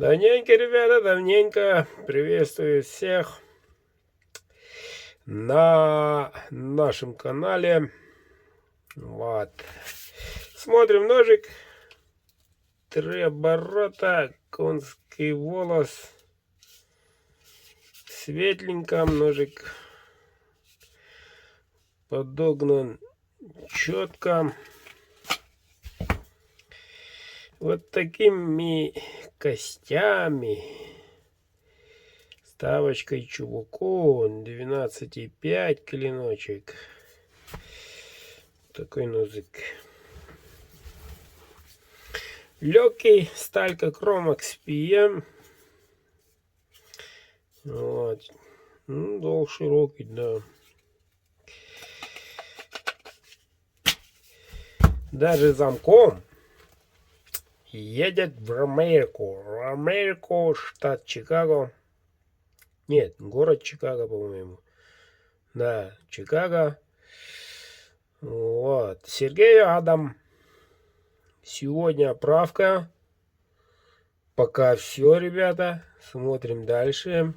Давненько, ребята, давненько. Приветствую всех на нашем канале. Вот. Смотрим ножик. 3 оборота. Конский волос. Светленько. Ножик подогнан четко. Вот такими костями. Ставочкой чубуку 12,5 клиночек. Такой ножик. Легкий, сталька Chromax PM. Вот. Ну, дол широкий, да. Даже замком едет в Америку. В Америку, штат Чикаго. Нет, город Чикаго, по-моему. Да, Чикаго. Вот. Сергей Адам. Сегодня отправка. Пока все, ребята. Смотрим дальше.